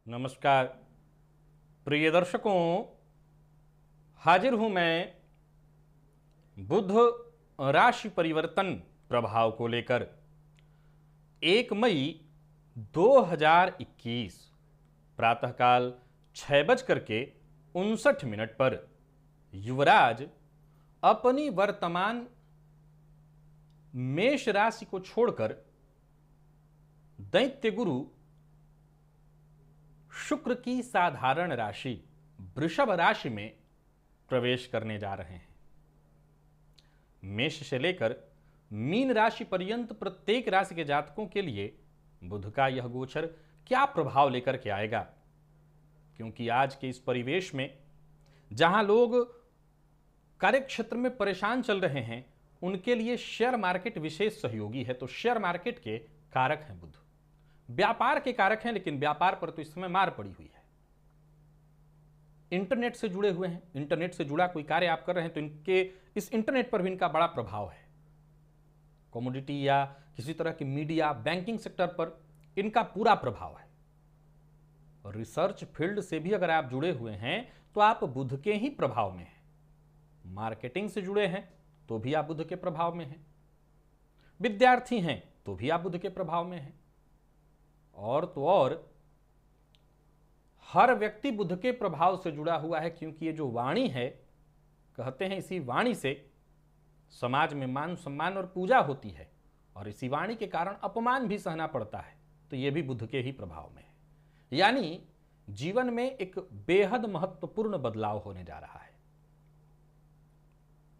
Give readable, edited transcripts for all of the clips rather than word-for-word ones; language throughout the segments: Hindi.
नमस्कार प्रिय दर्शकों, हाजिर हूं मैं बुध राशि परिवर्तन प्रभाव को लेकर। 1 मई 2021 प्रातःकाल 6:59 पर युवराज अपनी वर्तमान मेष राशि को छोड़कर दैत्य गुरु शुक्र की साधारण राशि वृषभ राशि में प्रवेश करने जा रहे हैं। मेष से लेकर मीन राशि पर्यंत प्रत्येक राशि के जातकों के लिए बुध का यह गोचर क्या प्रभाव लेकर के आएगा, क्योंकि आज के इस परिवेश में जहां लोग कार्यक्षेत्र में परेशान चल रहे हैं उनके लिए शेयर मार्केट विशेष सहयोगी है। तो शेयर मार्केट के कारक हैं बुध, व्यापार के कारक हैं, लेकिन व्यापार पर तो इस समय मार पड़ी हुई है। इंटरनेट से जुड़े हुए हैं, इंटरनेट से जुड़ा कोई कार्य आप कर रहे हैं तो इनके इस इंटरनेट पर भी इनका बड़ा प्रभाव है। कमोडिटी या किसी तरह की मीडिया, बैंकिंग सेक्टर पर इनका पूरा प्रभाव है। और रिसर्च फील्ड से भी अगर आप जुड़े हुए हैं तो आप बुध के ही प्रभाव में हैं। मार्केटिंग से जुड़े हैं तो भी आप बुध के प्रभाव में हैं। विद्यार्थी हैं तो भी आप बुध के प्रभाव में हैं। और तो और हर व्यक्ति बुध के प्रभाव से जुड़ा हुआ है, क्योंकि ये जो वाणी है, कहते हैं इसी वाणी से समाज में मान सम्मान और पूजा होती है, और इसी वाणी के कारण अपमान भी सहना पड़ता है। तो ये भी बुध के ही प्रभाव में है। यानी जीवन में एक बेहद महत्वपूर्ण बदलाव होने जा रहा है।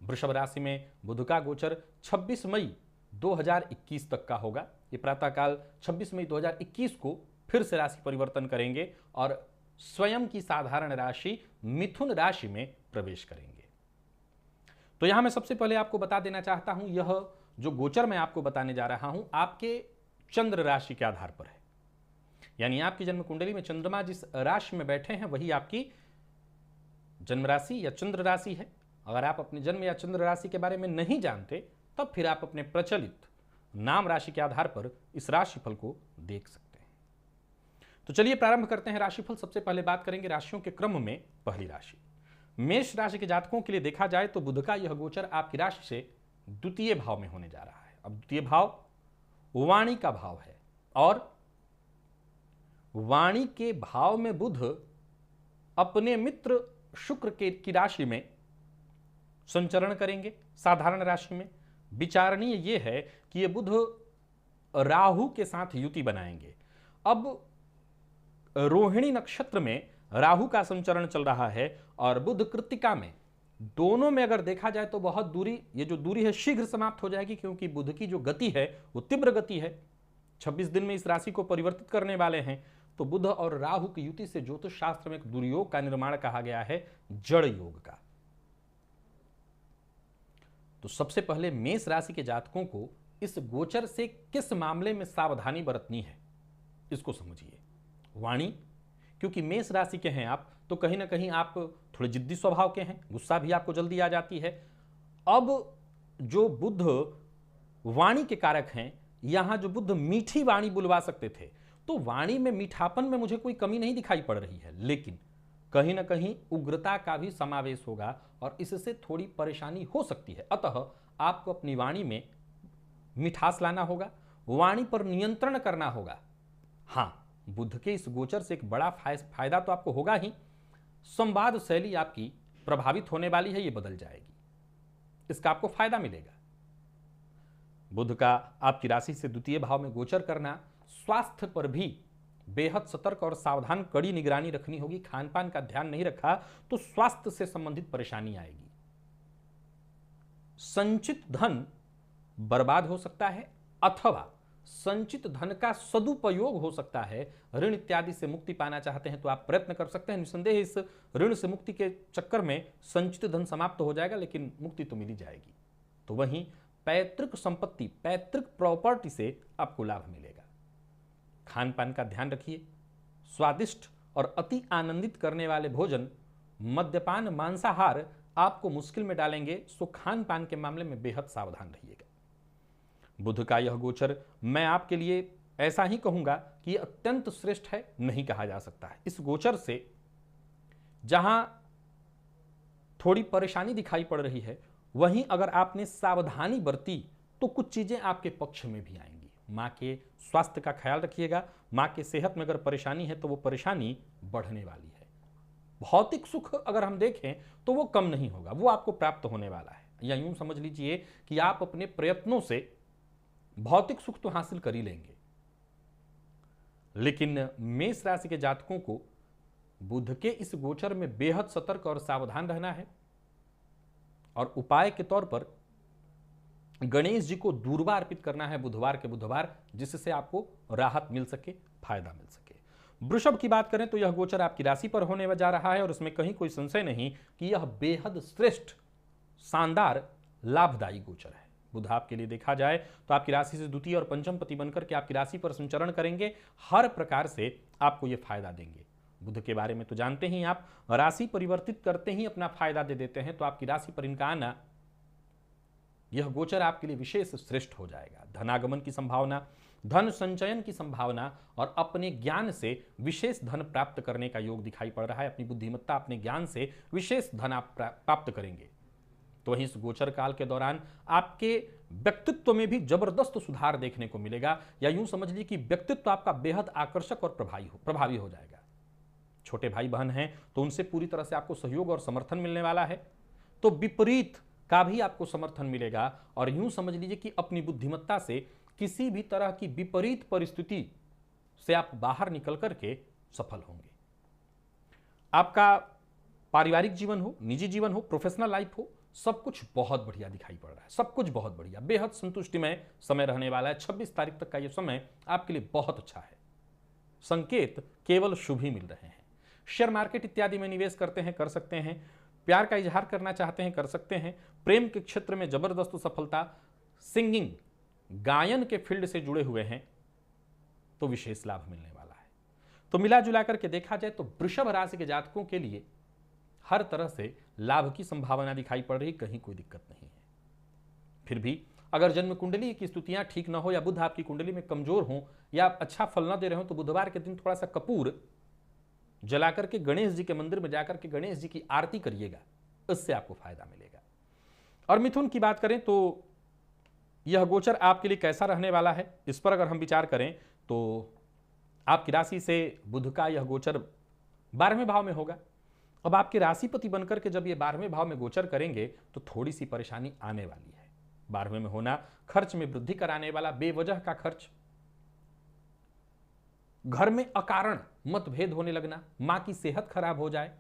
वृषभ राशि में बुध का गोचर 26 मई 2021 तक का होगा। ये प्रातःकाल 26 मई 2021 को फिर से राशि परिवर्तन करेंगे और स्वयं की साधारण राशि मिथुन राशि में प्रवेश करेंगे। तो यहां मैं सबसे पहले आपको बता देना चाहता हूं, यह जो गोचर मैं आपको बताने जा रहा हूं आपके चंद्र राशि के आधार पर है। यानी आपकी जन्म कुंडली में चंद्रमा जिस राशि में बैठे हैं वही आपकी जन्म राशि या चंद्र राशि है। अगर आप अपने जन्म या चंद्र राशि के बारे में नहीं जानते तब फिर आप अपने प्रचलित नाम राशि के आधार पर इस राशिफल को देख सकते हैं। तो चलिए प्रारंभ करते हैं राशिफल। सबसे पहले बात करेंगे राशियों के क्रम में। पहली राशि मेष राशि के जातकों के लिए देखा जाए तो बुध का यह गोचर आपकी राशि से द्वितीय भाव में होने जा रहा है। अब द्वितीय भाव वाणी का भाव है और वाणी के भाव में बुध अपने मित्र शुक्र की राशि में संचरण करेंगे, साधारण राशि में। विचारणीय यह है कि ये बुध राहु के साथ युति बनाएंगे। अब रोहिणी नक्षत्र में राहु का संचरण चल रहा है और बुध कृत्तिका में। दोनों में अगर देखा जाए तो बहुत दूरी, ये जो दूरी है शीघ्र समाप्त हो जाएगी, क्योंकि बुध की जो गति है वो तीव्र गति है। 26 दिन में इस राशि को परिवर्तित करने वाले हैं। तो बुध और राहु की युति से ज्योतिष शास्त्र में एक दुर्योग का निर्माण कहा गया है, जड़ योग का। तो सबसे पहले मेष राशि के जातकों को इस गोचर से किस मामले में सावधानी बरतनी है इसको समझिए। वाणी, क्योंकि मेष राशि के हैं आप तो कहीं ना कहीं आप थोड़े जिद्दी स्वभाव के हैं, गुस्सा भी आपको जल्दी आ जाती है। अब जो बुध वाणी के कारक हैं, यहां जो बुध मीठी वाणी बुलवा सकते थे, तो वाणी में मीठापन में मुझे कोई कमी नहीं दिखाई पड़ रही है, लेकिन कहीं ना कहीं उग्रता का भी समावेश होगा और इससे थोड़ी परेशानी हो सकती है। अतः आपको अपनी वाणी में मिठास लाना होगा, वाणी पर नियंत्रण करना होगा। हां, बुध के इस गोचर से एक बड़ा फायदा तो आपको होगा ही, संवाद शैली आपकी प्रभावित होने वाली है, ये बदल जाएगी, इसका आपको फायदा मिलेगा। बुध का आपकी राशि से द्वितीय भाव में गोचर करना स्वास्थ्य पर भी बेहद सतर्क और सावधान कड़ी निगरानी रखनी होगी। खान पान का ध्यान नहीं रखा तो स्वास्थ्य से संबंधित परेशानी आएगी। संचित धन बर्बाद हो सकता है अथवा संचित धन का सदुपयोग हो सकता है। ऋण इत्यादि से मुक्ति पाना चाहते हैं तो आप प्रयत्न कर सकते हैं। निसंदेह इस ऋण से मुक्ति के चक्कर में संचित धन समाप्त हो जाएगा, लेकिन मुक्ति तो मिल ही जाएगी। तो वहीं पैतृक संपत्ति, पैतृक प्रॉपर्टी से आपको लाभ मिलेगा। खान पान का ध्यान रखिए। स्वादिष्ट और अति आनंदित करने वाले भोजन, मद्यपान, मांसाहार आपको मुश्किल में डालेंगे। सो खान पान के मामले में बेहद सावधान रहिएगा। बुध का यह गोचर मैं आपके लिए ऐसा ही कहूंगा कि यह अत्यंत श्रेष्ठ है, नहीं कहा जा सकता है। इस गोचर से जहां थोड़ी परेशानी दिखाई पड़ रही है, वहीं अगर आपने सावधानी बरती तो कुछ चीजें आपके पक्ष में भी आएंगी। मां के स्वास्थ्य का ख्याल रखिएगा। मां के सेहत में अगर परेशानी है तो वो परेशानी बढ़ने वाली है। भौतिक सुख अगर हम देखें तो वो कम नहीं होगा, वो आपको प्राप्त होने वाला है। या यूं समझ लीजिए कि आप अपने प्रयत्नों से भौतिक सुख तो हासिल कर ही लेंगे, लेकिन मेष राशि के जातकों को बुध के इस गोचर में बेहद सतर्क और सावधान रहना है। और उपाय के तौर पर गणेश जी को दूर्वा अर्पित करना है बुधवार के बुधवार, जिससे आपको राहत मिल सके, फायदा मिल सके। वृषभ की बात करें तो यह गोचर आपकी राशि पर होने जा रहा है और इसमें कहीं कोई संशय नहीं कि यह बेहद श्रेष्ठ, शानदार, लाभदायी गोचर है। बुध आपके लिए देखा जाए तो आपकी राशि से द्वितीय और पंचम पति बनकर के आपकी राशि पर संचरण करेंगे, हर प्रकार से आपको यह फायदा देंगे। बुध के बारे में तो जानते ही आप, राशि परिवर्तित करते ही अपना फायदा दे देते हैं, तो आपकी राशि पर इनका आना, यह गोचर आपके लिए विशेष श्रेष्ठ हो जाएगा। धनागमन की संभावना, धन संचयन की संभावना और अपने ज्ञान से विशेष धन प्राप्त करने का योग दिखाई पड़ रहा है। अपनी बुद्धिमत्ता, अपने ज्ञान से विशेष धन आप प्राप्त करेंगे। तो वहीं इस गोचर काल के दौरान आपके व्यक्तित्व में भी जबरदस्त सुधार देखने को मिलेगा, या यूं समझ लीजिए कि व्यक्तित्व आपका बेहद आकर्षक और प्रभावी हो जाएगा। छोटे भाई बहन हैं तो उनसे पूरी तरह से आपको सहयोग और समर्थन मिलने वाला है, तो विपरीत का भी आपको समर्थन मिलेगा। और यूं समझ लीजिए कि अपनी बुद्धिमत्ता से किसी भी तरह की विपरीत परिस्थिति से आप बाहर निकल करके सफल होंगे। आपका पारिवारिक जीवन हो, निजी जीवन हो, प्रोफेशनल लाइफ हो, सब कुछ बहुत बढ़िया दिखाई पड़ रहा है। सब कुछ बहुत बढ़िया, बेहद संतुष्टिमय समय रहने वाला है। 26 तारीख तक का यह समय आपके लिए बहुत अच्छा है। संकेत केवल शुभ ही मिल रहे हैं। शेयर मार्केट इत्यादि में निवेश करते हैं, कर सकते हैं। प्यार का इजहार करना चाहते हैं, कर सकते हैं। प्रेम के क्षेत्र में जबरदस्त सफलता, सिंगिंग, गायन के फील्ड से जुड़े हुए हैं तो विशेष लाभ मिलने वाला है। तो मिला जुला करके देखा जाए तो वृषभ राशि के जातकों के लिए हर तरह से लाभ की संभावना दिखाई पड़ रही, कहीं कोई दिक्कत नहीं है। फिर भी अगर जन्म कुंडली की स्थितियां ठीक न हो या बुध आपकी कुंडली में कमजोर हो या आप अच्छा फल न दे रहे हो, तो बुधवार के दिन थोड़ा सा कपूर जलाकर के गणेश जी के मंदिर में जाकर के गणेश जी की आरती करिएगा, इससे आपको फायदा मिलेगा। और मिथुन की बात करें तो यह गोचर आपके लिए कैसा रहने वाला है, इस पर अगर हम विचार करें तो आपकी राशि से बुध का यह गोचर 12वें भाव में होगा। अब आपके राशिपति बनकर के जब ये 12वें भाव में गोचर करेंगे तो थोड़ी सी परेशानी आने वाली है। 12वें में होना खर्च में वृद्धि कराने वाला, बेवजह का खर्च, घर में अकारण मतभेद होने लगना, मां की सेहत खराब हो जाए,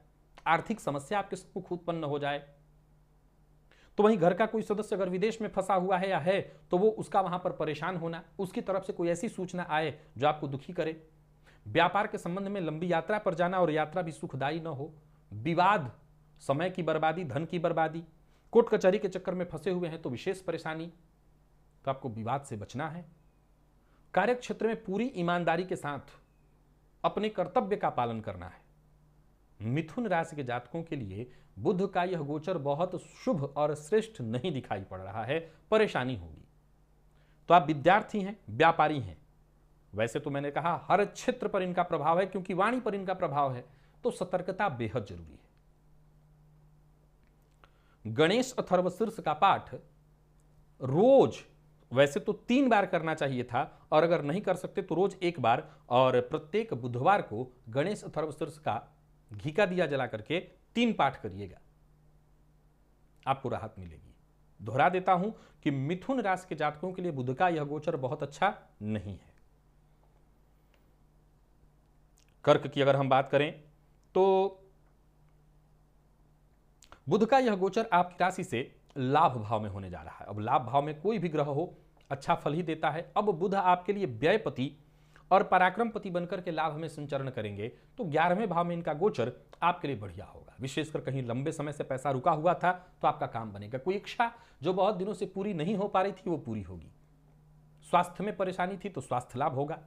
आर्थिक समस्या आपके सम्मुख उत्पन्न हो जाए। तो वहीं घर का कोई सदस्य अगर विदेश में फंसा हुआ है या है तो वो उसका वहां पर परेशान होना, उसकी तरफ से कोई ऐसी सूचना आए जो आपको दुखी करे। व्यापार के संबंध में लंबी यात्रा पर जाना और यात्रा भी सुखदायी न हो। विवाद, समय की बर्बादी, धन की बर्बादी, कोर्ट कचहरी के चक्कर में फंसे हुए हैं तो विशेष परेशानी, तो आपको विवाद से बचना है। कार्य क्षेत्र में पूरी ईमानदारी के साथ अपने कर्तव्य का पालन करना है। मिथुन राशि के जातकों के लिए बुध का यह गोचर बहुत शुभ और श्रेष्ठ नहीं दिखाई पड़ रहा है, परेशानी होगी। तो आप विद्यार्थी हैं, व्यापारी हैं, वैसे तो मैंने कहा हर क्षेत्र पर इनका प्रभाव है, क्योंकि वाणी पर इनका प्रभाव है, तो सतर्कता बेहद जरूरी है। गणेश अथर्वशीर्ष का पाठ रोज, वैसे तो 3 बार करना चाहिए था, और अगर नहीं कर सकते तो रोज 1 बार, और प्रत्येक बुधवार को गणेश अथर्वशीर्ष का घी का दिया जला करके 3 पाठ करिएगा, आपको राहत मिलेगी। दोहरा देता हूं कि मिथुन राशि के जातकों के लिए बुध का यह गोचर बहुत अच्छा नहीं है। कर्क की अगर हम बात करें तो बुध का यह गोचर आपकी राशि से लाभ भाव में होने जा रहा है। अब लाभ भाव में कोई भी ग्रह हो अच्छा फल ही देता है। अब बुध आपके लिए व्ययपति और पराक्रमपति बनकर के लाभ में संचरण करेंगे, तो 11वें भाव में इनका गोचर आपके लिए बढ़िया होगा। विशेषकर कहीं लंबे समय से पैसा रुका हुआ था तो आपका काम बनेगा। कोई इच्छा जो बहुत दिनों से पूरी नहीं हो पा रही थी वो पूरी होगी। स्वास्थ्य में परेशानी थी तो स्वास्थ्य लाभ होगा।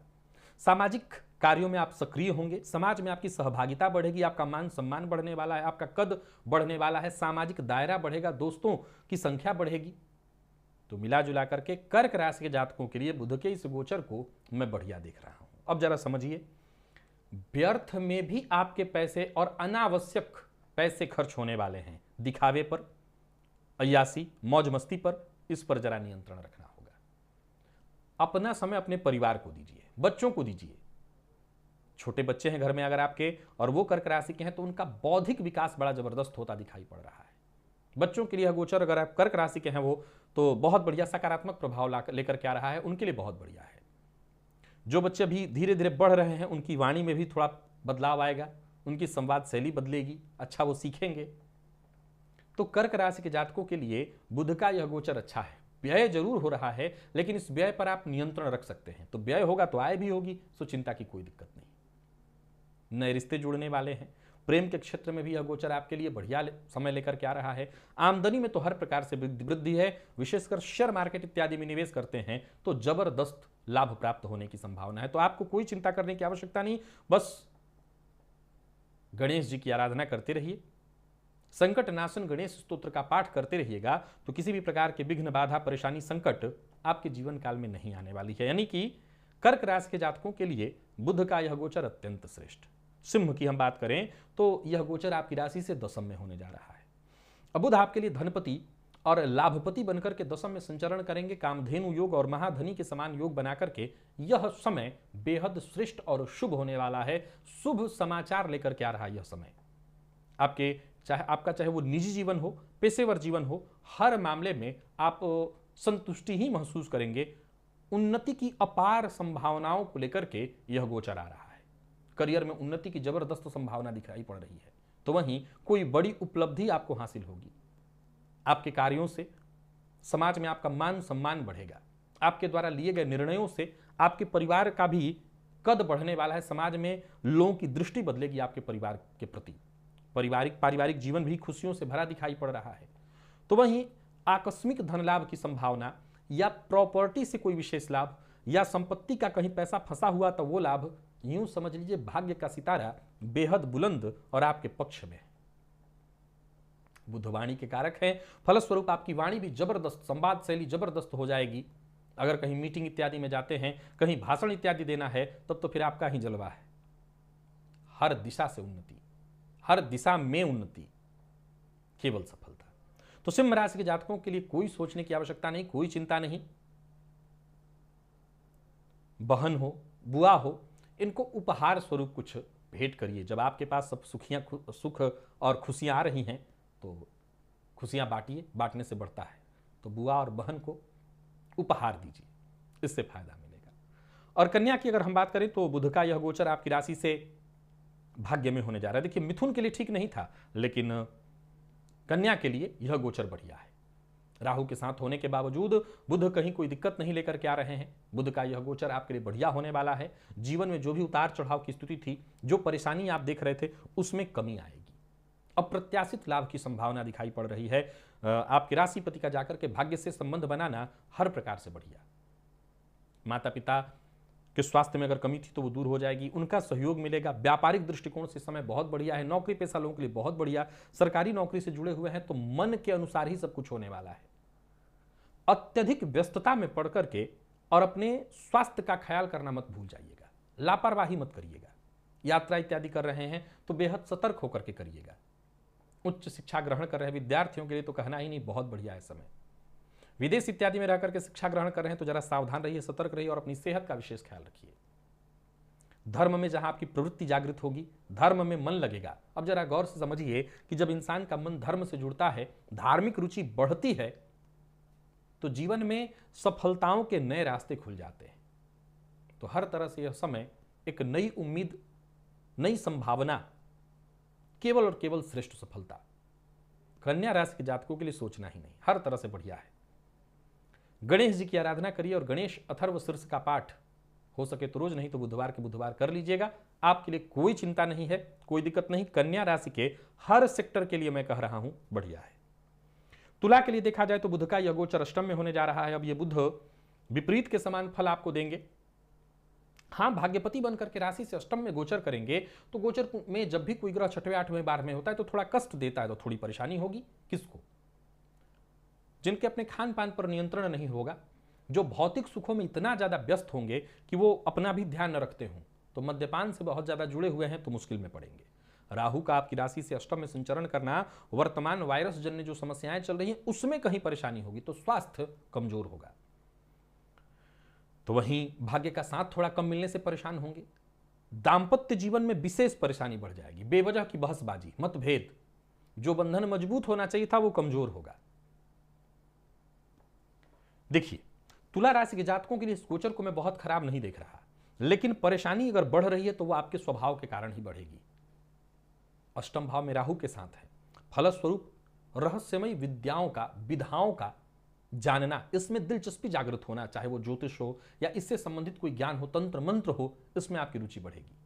सामाजिक कार्यों में आप सक्रिय होंगे, समाज में आपकी सहभागिता बढ़ेगी, आपका मान सम्मान बढ़ने वाला है, आपका कद बढ़ने वाला है, सामाजिक दायरा बढ़ेगा, दोस्तों की संख्या बढ़ेगी। तो मिला जुला करके कर्क राशि के जातकों के लिए बुध के इस गोचर को मैं बढ़िया देख रहा हूं। अब जरा समझिए, व्यर्थ में भी आपके पैसे और अनावश्यक पैसे खर्च होने वाले हैं, दिखावे पर, अय्यासी, मौज मस्ती पर, इस पर जरा नियंत्रण रखना होगा। अपना समय अपने परिवार को दीजिए, बच्चों को दीजिए। छोटे बच्चे हैं घर में अगर आपके और वो कर्क राशि के हैं तो उनका बौद्धिक विकास बड़ा जबरदस्त होता दिखाई पड़ रहा है। बच्चों के लिए गोचर अगर आप कर्क राशि के हैं वो तो बहुत बढ़िया सकारात्मक प्रभाव लेकर के आ रहा है, उनके लिए बहुत बढ़िया है। जो बच्चे अभी धीरे धीरे बढ़ रहे हैं उनकी वाणी में भी थोड़ा बदलाव आएगा, उनकी संवाद शैली बदलेगी, अच्छा वो सीखेंगे। तो कर्क राशि के जातकों के लिए बुध का यह गोचर अच्छा है। व्यय जरूर हो रहा है लेकिन इस व्यय पर आप नियंत्रण रख सकते हैं। तो व्यय होगा तो आय भी होगी, सो चिंता की कोई दिक्कत नहीं। नए रिश्ते जुड़ने वाले हैं। प्रेम के क्षेत्र में भी यह गोचर आपके लिए बढ़िया समय लेकर के आ रहा है। आमदनी में तो हर प्रकार से वृद्धि है। विशेषकर शेयर मार्केट इत्यादि में निवेश करते हैं तो जबरदस्त लाभ प्राप्त होने की संभावना है। तो आपको कोई चिंता करने की आवश्यकता नहीं, बस गणेश जी की आराधना करते रहिए, संकट नाशन गणेश स्तोत्र का पाठ करते रहिएगा तो किसी भी प्रकार के विघ्न, बाधा, परेशानी, संकट आपके जीवन काल में नहीं आने वाली है। यानी कि कर्क राशि के जातकों के लिए बुध का यह गोचर अत्यंत श्रेष्ठ। सिंह की हम बात करें तो यह गोचर आपकी राशि से दशम में होने जा रहा है। अब बुध आपके लिए धनपति और लाभपति बनकर के दशम में संचरण करेंगे। कामधेनु योग और महाधनी के समान योग बना करके यह समय बेहद श्रेष्ठ और शुभ होने वाला है। शुभ समाचार लेकर के आ रहा है यह समय। आपका चाहे वो निजी जीवन हो, पेशेवर जीवन हो, हर मामले में आप संतुष्टि ही महसूस करेंगे। उन्नति की अपार संभावनाओं को लेकर के यह गोचर आ रहा है। करियर में उन्नति की जबरदस्त संभावना दिखाई पड़ रही है। तो वहीं कोई बड़ी उपलब्धि आपको हासिल होगी। आपके कार्यों से समाज में आपका मान सम्मान बढ़ेगा। आपके द्वारा लिए गए निर्णयों से आपके परिवार का भी कद बढ़ने वाला है। समाज में लोगों की दृष्टि बदलेगी आपके परिवार के प्रति। पारिवारिक जीवन भी खुशियों से भरा दिखाई पड़ रहा है। तो वहीं आकस्मिक धन लाभ की संभावना या प्रॉपर्टी से कोई विशेष लाभ या संपत्ति का कहीं पैसा फंसा हुआ तो वो लाभ, यूं समझ लीजिए भाग्य का सितारा बेहद बुलंद और आपके पक्ष में है। बुध वाणी के कारक है, फलस्वरूप आपकी वाणी भी जबरदस्त, संवाद शैली जबरदस्त हो जाएगी। अगर कहीं मीटिंग इत्यादि में जाते हैं, कहीं भाषण इत्यादि देना है, तब तो फिर आपका ही जलवा है। हर दिशा से उन्नति, हर दिशा में उन्नति, केवल सफलता। तो सिंह राशि के जातकों के लिए कोई सोचने की आवश्यकता नहीं, कोई चिंता नहीं। बहन हो, बुआ हो, इनको उपहार स्वरूप कुछ भेंट करिए। जब आपके पास सब सुख और खुशियां आ रही हैं तो खुशियां बांटिए, बांटने से बढ़ता है। तो बुआ और बहन को उपहार दीजिए, इससे फायदा मिलेगा। और कन्या की अगर हम बात करें तो बुध का यह गोचर आपकी राशि से भाग्य में होने जा रहा है। देखिए मिथुन के लिए ठीक नहीं था, लेकिन कन्या के लिए यह गोचर बढ़िया है। राहु के साथ होने के बावजूद बुध कहीं कोई दिक्कत नहीं लेकर के आ रहे हैं। बुध का यह गोचर आपके लिए बढ़िया होने वाला है। जीवन में जो भी उतार चढ़ाव की स्थिति थी, जो परेशानी आप देख रहे थे, उसमें कमी आएगी। अप्रत्याशित लाभ की संभावना दिखाई पड़ रही है। आपके राशिपति का जाकर के भाग्य से संबंध बनाना हर प्रकार से बढ़िया। माता पिता के स्वास्थ्य में अगर कमी थी तो वो दूर हो जाएगी, उनका सहयोग मिलेगा। व्यापारिक दृष्टिकोण से समय बहुत बढ़िया है। नौकरी पेशा लोगों के लिए बहुत बढ़िया। सरकारी नौकरी से जुड़े हुए हैं तो मन के अनुसार ही सब कुछ होने वाला है। अत्यधिक व्यस्तता में पड़ करके और अपने स्वास्थ्य का ख्याल करना मत भूल जाइएगा, लापरवाही मत करिएगा। यात्रा इत्यादि कर रहे हैं तो बेहद सतर्क होकर के करिएगा। उच्च शिक्षा ग्रहण कर रहे विद्यार्थियों के लिए तो कहना ही नहीं, बहुत बढ़िया है समय। विदेश इत्यादि में रहकर के शिक्षा ग्रहण कर रहे हैं तो जरा सावधान रहिए, सतर्क रहिए और अपनी सेहत का विशेष ख्याल रखिए। धर्म में जहां आपकी प्रवृत्ति जागृत होगी, धर्म में मन लगेगा। अब जरा गौर से समझिए कि जब इंसान का मन धर्म से जुड़ता है, धार्मिक रुचि बढ़ती है, तो जीवन में सफलताओं के नए रास्ते खुल जाते हैं। तो हर तरह से यह समय एक नई उम्मीद, नई संभावना, केवल और केवल श्रेष्ठ सफलता। कन्या राशि के जातकों के लिए सोचना ही नहीं, हर तरह से बढ़िया है। गणेश जी की आराधना करिए और गणेश अथर्व शीर्ष का पाठ हो सके तो रोज, नहीं तो बुधवार के बुधवार कर लीजिएगा। आपके लिए कोई चिंता नहीं है, कोई दिक्कत नहीं। कन्या राशि के हर सेक्टर के लिए मैं कह रहा हूं बढ़िया है। तुला के लिए देखा जाए तो बुध का यह गोचर अष्टम में होने जा रहा है। अब ये बुध विपरीत के समान फल आपको देंगे। हाँ, भाग्यपति बनकर के राशि से अष्टम में गोचर करेंगे तो गोचर में जब भी कोई ग्रह 6वें 8वें 12वें होता है तो थोड़ा कष्ट देता है, तो थोड़ी परेशानी होगी। किसको? जिनके अपने खान पान पर नियंत्रण नहीं होगा, जो भौतिक सुखों में इतना ज्यादा व्यस्त होंगे कि वो अपना भी ध्यान न रखते हों, तो मद्यपान से बहुत ज्यादा जुड़े हुए हैं तो मुश्किल में पड़ेंगे। राहु का आपकी राशि से अष्टम में संचरण करना वर्तमान वायरस जन्य जो समस्याएं चल रही हैं उसमें कहीं परेशानी होगी, तो स्वास्थ्य कमजोर होगा। तो वहीं भाग्य का साथ थोड़ा कम मिलने से परेशान होंगे। दांपत्य जीवन में विशेष परेशानी बढ़ जाएगी। बेवजह की बहसबाजी, मतभेद, जो बंधन मजबूत होना चाहिए था वो कमजोर होगा। देखिए, तुला राशि के जातकों के लिए इस गोचर को मैं बहुत खराब नहीं देख रहा, लेकिन परेशानी अगर बढ़ रही है तो वो आपके स्वभाव के कारण ही बढ़ेगी। अष्टम भाव में राहु के साथ है, फलस्वरूप रहस्यमय विधाओं का जानना, इसमें दिलचस्पी जागृत होना, चाहे वो ज्योतिष हो या इससे संबंधित कोई ज्ञान हो, तंत्र मंत्र हो, इसमें आपकी रुचि बढ़ेगी।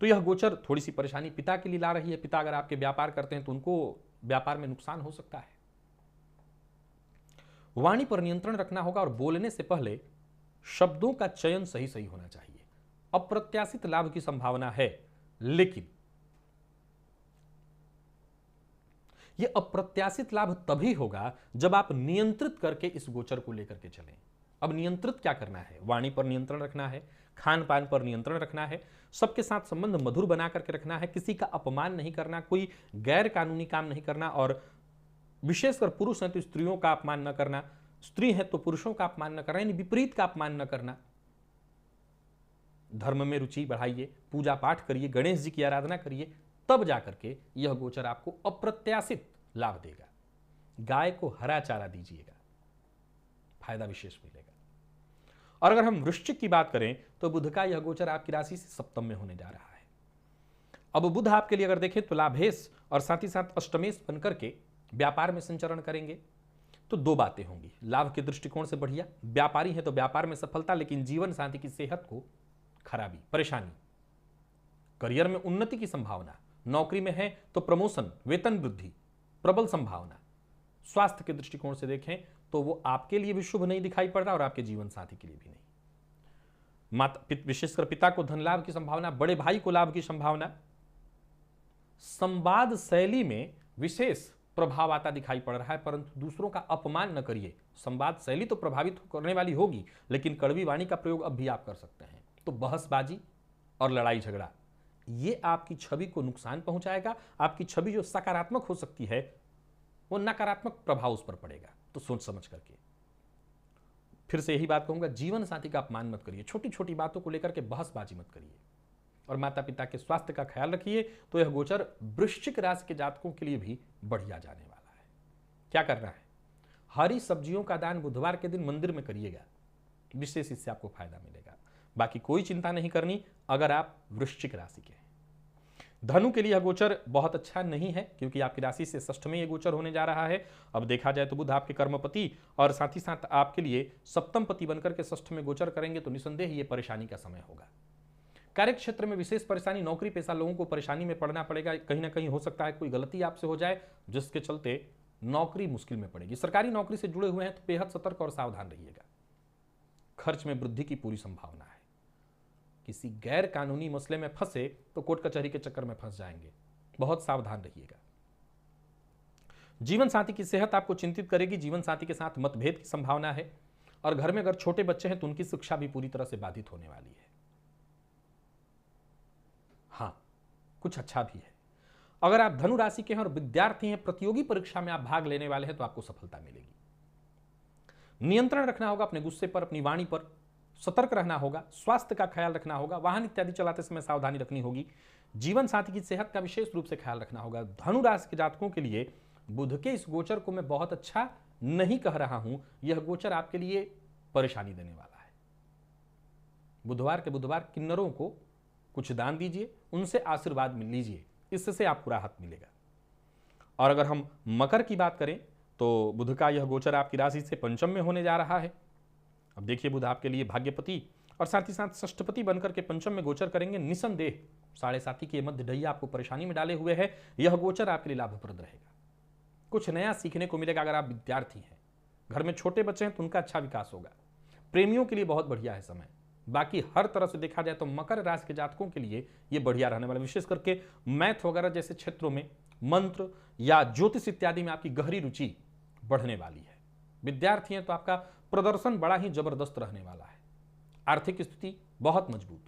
तो यह गोचर थोड़ी सी परेशानी पिता के लिए ला रही है। पिता अगर आपके व्यापार करते हैं तो उनको व्यापार में नुकसान हो सकता है। वाणी पर नियंत्रण रखना होगा और बोलने से पहले शब्दों का चयन सही सही होना चाहिए। अप्रत्याशित लाभ की संभावना है, लेकिन यह अप्रत्याशित लाभ तभी होगा जब आप नियंत्रित करके इस गोचर को लेकर के चलें। अब नियंत्रित क्या करना है? वाणी पर नियंत्रण रखना है, खान पान पर नियंत्रण रखना है, सबके साथ संबंध मधुर बना करके रखना है, किसी का अपमान नहीं करना, कोई गैर कानूनी काम नहीं करना, और विशेषकर पुरुष हैं तो स्त्रियों का अपमान न करना, स्त्री है तो पुरुषों का अपमान न करना, यानी विपरीत का अपमान न करना। धर्म में रुचि बढ़ाइए, पूजा पाठ करिए, गणेश जी की आराधना करिए, तब जाकर के यह गोचर आपको अप्रत्याशित लाभ देगा। गाय को हरा चारा दीजिएगा, फायदा विशेष मिलेगा। और अगर हम वृश्चिक की बात करें तो बुध का यह गोचर आपकी राशि से सप्तम में होने जा रहा है। अब बुध आपके लिए अगर देखें तो लाभेश और साथ ही साथ अष्टमेश बनकर के व्यापार में संचरण करेंगे, तो दो बातें होंगी। लाभ के दृष्टिकोण से बढ़िया, व्यापारी है तो व्यापार में सफलता, लेकिन जीवन साथी की सेहत को खराबी, परेशानी। करियर में उन्नति की संभावना, नौकरी में है तो प्रमोशन, वेतन वृद्धि, प्रबल संभावना। स्वास्थ्य के दृष्टिकोण से देखें तो वो आपके लिए भी शुभ नहीं दिखाई पड़ रहा और आपके जीवन साथी के लिए भी नहीं। विशेषकर पिता को धन लाभ की संभावना, बड़े भाई को लाभ की संभावना। संवाद शैली में विशेष प्रभाव आता दिखाई पड़ रहा है, परंतु दूसरों का अपमान न करिए। संवाद शैली तो प्रभावित करने वाली होगी, लेकिन कड़वी वाणी का प्रयोग अब भी आप कर सकते हैं। तो बहसबाजी और लड़ाई झगड़ा, ये आपकी छवि को नुकसान पहुंचाएगा। आपकी छवि जो सकारात्मक हो सकती है वो नकारात्मक प्रभाव उस पर पड़ेगा। तो सोच समझ करके, फिर से यही बात कहूंगा, जीवन साथी का अपमान मत करिए, छोटी छोटी बातों को लेकर के बहसबाजी मत करिए, और माता पिता के स्वास्थ्य का ख्याल रखिए। तो यह गोचर वृश्चिक राशि के जातकों के लिए भी बढ़िया जाने वाला है। क्या करना है? हरी सब्जियों का दान बुधवार के दिन मंदिर में करिएगा, विशेष इससे आपको फायदा मिलेगा। बाकी कोई चिंता नहीं करनी अगर आप वृश्चिक राशि के हैं। धनु के लिए यह गोचर बहुत अच्छा नहीं है, क्योंकि आपकी राशि से षष्ठ में यह गोचर होने जा रहा है। अब देखा जाए तो बुध आपके कर्मपति और साथ ही साथ आपके लिए सप्तम पति बनकर के षष्ठ में गोचर करेंगे, तो निसंदेह ये परेशानी का समय होगा। कार्य क्षेत्र में विशेष परेशानी, नौकरी पेशा लोगों को परेशानी में पड़ना पड़ेगा। कहीं ना कहीं हो सकता है कोई गलती आपसे हो जाए जिसके चलते नौकरी मुश्किल में पड़ेगी। सरकारी नौकरी से जुड़े हुए हैं तो बेहद सतर्क और सावधान रहिएगा। खर्च में वृद्धि की पूरी संभावना है। किसी गैर कानूनी मसले में फंसे तो कोर्ट कचहरी के चक्कर में फंस जाएंगे, बहुत सावधान रहिएगा। जीवन साथी की सेहत आपको चिंतित करेगी। जीवन साथी के साथ मतभेद की संभावना है, और घर में अगर छोटे बच्चे हैं तो उनकी शिक्षा भी पूरी तरह से बाधित होने वाली है। हाँ, कुछ अच्छा भी है। अगर आप धनु राशि के हैं और विद्यार्थी हैं, प्रतियोगी परीक्षा में आप भाग लेने वाले हैं, तो आपको सफलता मिलेगी। नियंत्रण रखना होगा अपने गुस्से पर, अपनी वाणी पर, सतर्क रहना होगा, स्वास्थ्य का ख्याल रखना होगा, वाहन इत्यादि चलाते समय सावधानी रखनी होगी। जीवन साथी की सेहत का विशेष रूप से ख्याल रखना होगा। धनु राशि के जातकों के लिए बुध के इस गोचर को मैं बहुत अच्छा नहीं कह रहा हूं। यह गोचर आपके लिए परेशानी देने वाला है। बुधवार के बुधवार किन्नरों को कुछ दान दीजिए, उनसे आशीर्वाद लीजिए, इससे आपको राहत मिलेगा। और अगर हम मकर की बात करें तो बुध का यह गोचर आपकी राशि से पंचम में होने जा रहा है। अब देखिए, बुध आपके लिए भाग्यपति और साथ ही साथ षष्ठपति बनकर के पंचम में गोचर करेंगे। निसंदेह साढ़े साथी के मध्य ढैया आपको परेशानी में डाले हुए है। यह गोचर आपके लिए लाभप्रद रहेगा। कुछ नया सीखने को मिलेगा। अगर आप विद्यार्थी हैं, घर में छोटे बच्चे हैं तो उनका अच्छा विकास होगा। प्रेमियों के लिए बहुत बढ़िया है समय। बाकी हर तरह से देखा जाए तो मकर राशि के जातकों के लिए यह बढ़िया रहने वाला, विशेष करके मैथ वगैरह जैसे क्षेत्रों में, मंत्र या ज्योतिष इत्यादि में आपकी गहरी रुचि बढ़ने वाली है। विद्यार्थी हैं तो आपका प्रदर्शन बड़ा ही जबरदस्त रहने वाला है। आर्थिक स्थिति बहुत मजबूत,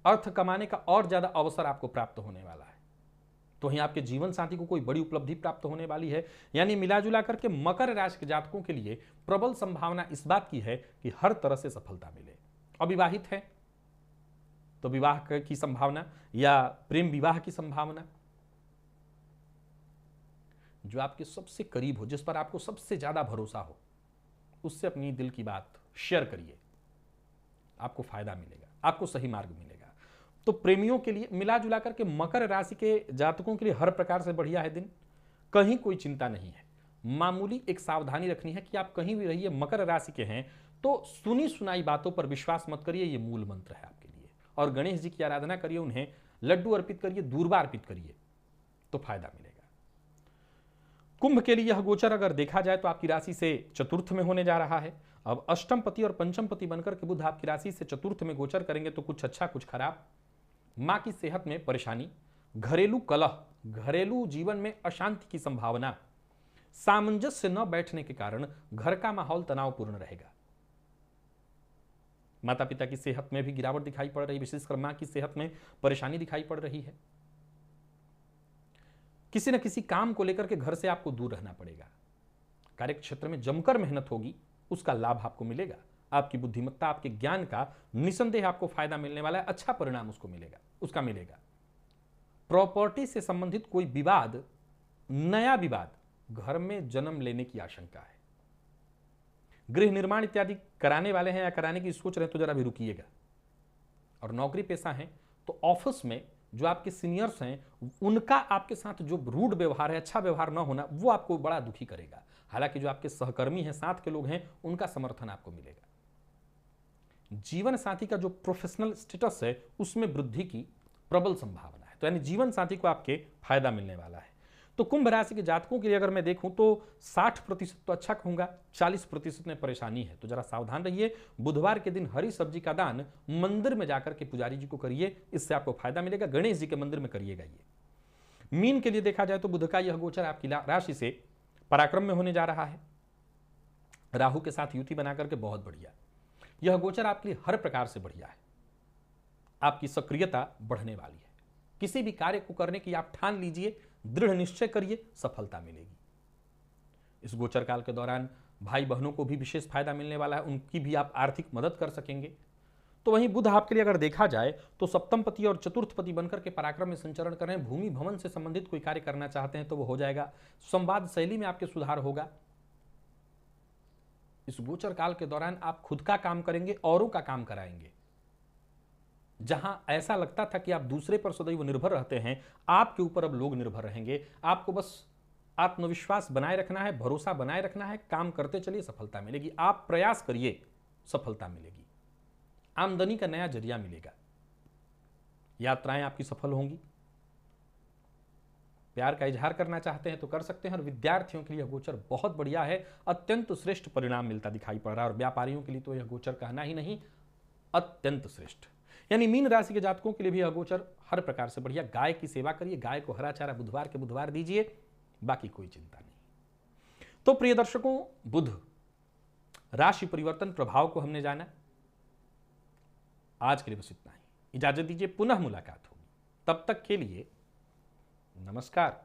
अर्थ कमाने का और ज्यादा अवसर आपको प्राप्त होने वाला है। तो वहीं आपके जीवन साथी को कोई बड़ी उपलब्धि प्राप्त होने वाली है। यानी मिलाजुला करके मकर राशि के जातकों के लिए प्रबल संभावना इस बात की है कि हर तरह से सफलता मिले। अविवाहित है तो विवाह की संभावना या प्रेम विवाह की संभावना, जो आपके सबसे करीब हो, जिस पर आपको सबसे ज्यादा भरोसा हो, उससे अपनी दिल की बात शेयर करिए, आपको फायदा मिलेगा, आपको सही मार्ग मिलेगा। तो प्रेमियों के लिए मिला जुला करके मकर राशि के जातकों के लिए हर प्रकार से बढ़िया है दिन। कहीं कोई चिंता नहीं है। मामूली एक सावधानी रखनी है कि आप कहीं भी रहिए, मकर राशि के हैं तो सुनी सुनाई बातों पर विश्वास मत करिए, ये मूल मंत्र है आपके लिए। और गणेश जी की आराधना करिए, उन्हें लड्डू अर्पित करिए, दूर्वा अर्पित करिए, तो फायदा मिलेगा। कुंभ के लिए यह गोचर अगर देखा जाए तो आपकी राशि से चतुर्थ में होने जा रहा है। अब अष्टम पति और पंचम पति बनकर के बुध आपकी राशि से चतुर्थ में गोचर करेंगे तो कुछ अच्छा कुछ खराब। मां की सेहत में परेशानी, घरेलू कलह, घरेलू जीवन में अशांति की संभावना, सामंजस्य न बैठने के कारण घर का माहौल तनावपूर्ण रहेगा। माता पिता की सेहत में भी गिरावट दिखाई पड़ रही है, विशेषकर मां की सेहत में परेशानी दिखाई पड़ रही है। किसी न किसी काम को लेकर के घर से आपको दूर रहना पड़ेगा। कार्य क्षेत्र में जमकर मेहनत होगी, उसका लाभ आपको मिलेगा। आपकी बुद्धिमत्ता, आपके ज्ञान का निसंदेह आपको फायदा मिलने वाला है, अच्छा परिणाम उसका मिलेगा। प्रॉपर्टी से संबंधित कोई विवाद, नया विवाद घर में जन्म लेने की आशंका है। गृह निर्माण इत्यादि कराने वाले हैं या कराने की सोच रहे हैं तो जरा भी रुकिएगा। और नौकरी पेशा है तो ऑफिस में जो आपके सीनियर्स हैं उनका आपके साथ जो रूड व्यवहार है, अच्छा व्यवहार न होना, वो आपको बड़ा दुखी करेगा। हालांकि जो आपके सहकर्मी हैं, साथ के लोग हैं, उनका समर्थन आपको मिलेगा। जीवन साथी का जो प्रोफेशनल स्टेटस है उसमें वृद्धि की प्रबल संभावना है। तो यानी जीवन साथी को आपके फायदा मिलने वाला है। तो कुंभ राशि के जातकों के लिए अगर मैं देखूं तो 60% तो अच्छा कहूंगा, 40% में परेशानी है। तो जरा सावधान रहिए। बुधवार के दिन हरी सब्जी का दान मंदिर में जाकर के पुजारी जी को करिए, इससे आपको फायदा मिलेगा। गणेश जी के मंदिर में करिएगा ये। मीन के लिए देखा जाए तो बुध का यह गोचर आपकी राशि से पराक्रम में होने जा रहा है। राहु के साथ युति बनाकर के बहुत बढ़िया। यह गोचर आपके लिए हर प्रकार से बढ़िया है। आपकी सक्रियता बढ़ने वाली है। किसी भी कार्य को करने की आप ठान लीजिए, दृढ़ निश्चय करिए, सफलता मिलेगी। इस गोचर काल के दौरान भाई बहनों को भी विशेष फायदा मिलने वाला है, उनकी भी आप आर्थिक मदद कर सकेंगे। तो वहीं बुध आपके लिए अगर देखा जाए तो सप्तम पति और चतुर्थ पति बनकर के पराक्रम में संचरण कर रहे हैं। भूमि भवन से संबंधित कोई कार्य करना चाहते हैं तो वो हो जाएगा। संवाद शैली में आपके सुधार होगा। इस गोचर काल के दौरान आप खुद का काम करेंगे, औरों का काम कराएंगे। जहां ऐसा लगता था कि आप दूसरे पर सदैव निर्भर रहते हैं, आपके ऊपर अब लोग निर्भर रहेंगे। आपको बस आत्मविश्वास बनाए रखना है, भरोसा बनाए रखना है, काम करते चलिए, सफलता मिलेगी। आप प्रयास करिए, सफलता मिलेगी। आमदनी का नया जरिया मिलेगा। यात्राएं आपकी सफल होंगी। प्यार का इजहार करना चाहते हैं तो कर सकते हैं। और विद्यार्थियों के लिए यह गोचर बहुत बढ़िया है, अत्यंत श्रेष्ठ परिणाम मिलता दिखाई पड़ रहा है। और व्यापारियों के लिए तो यह गोचर कहना ही नहीं, अत्यंत श्रेष्ठ। यानी मीन राशि के जातकों के लिए भी यह गोचर हर प्रकार से बढ़िया। गाय की सेवा करिए, गाय को हरा चारा बुधवार के बुधवार दीजिए, बाकी कोई चिंता नहीं। तो प्रिय दर्शकों, बुध राशि परिवर्तन प्रभाव को हमने जाना। आज के लिए बस इतना ही। इजाजत दीजिए, पुनः मुलाकात होगी। तब तक के लिए नमस्कार।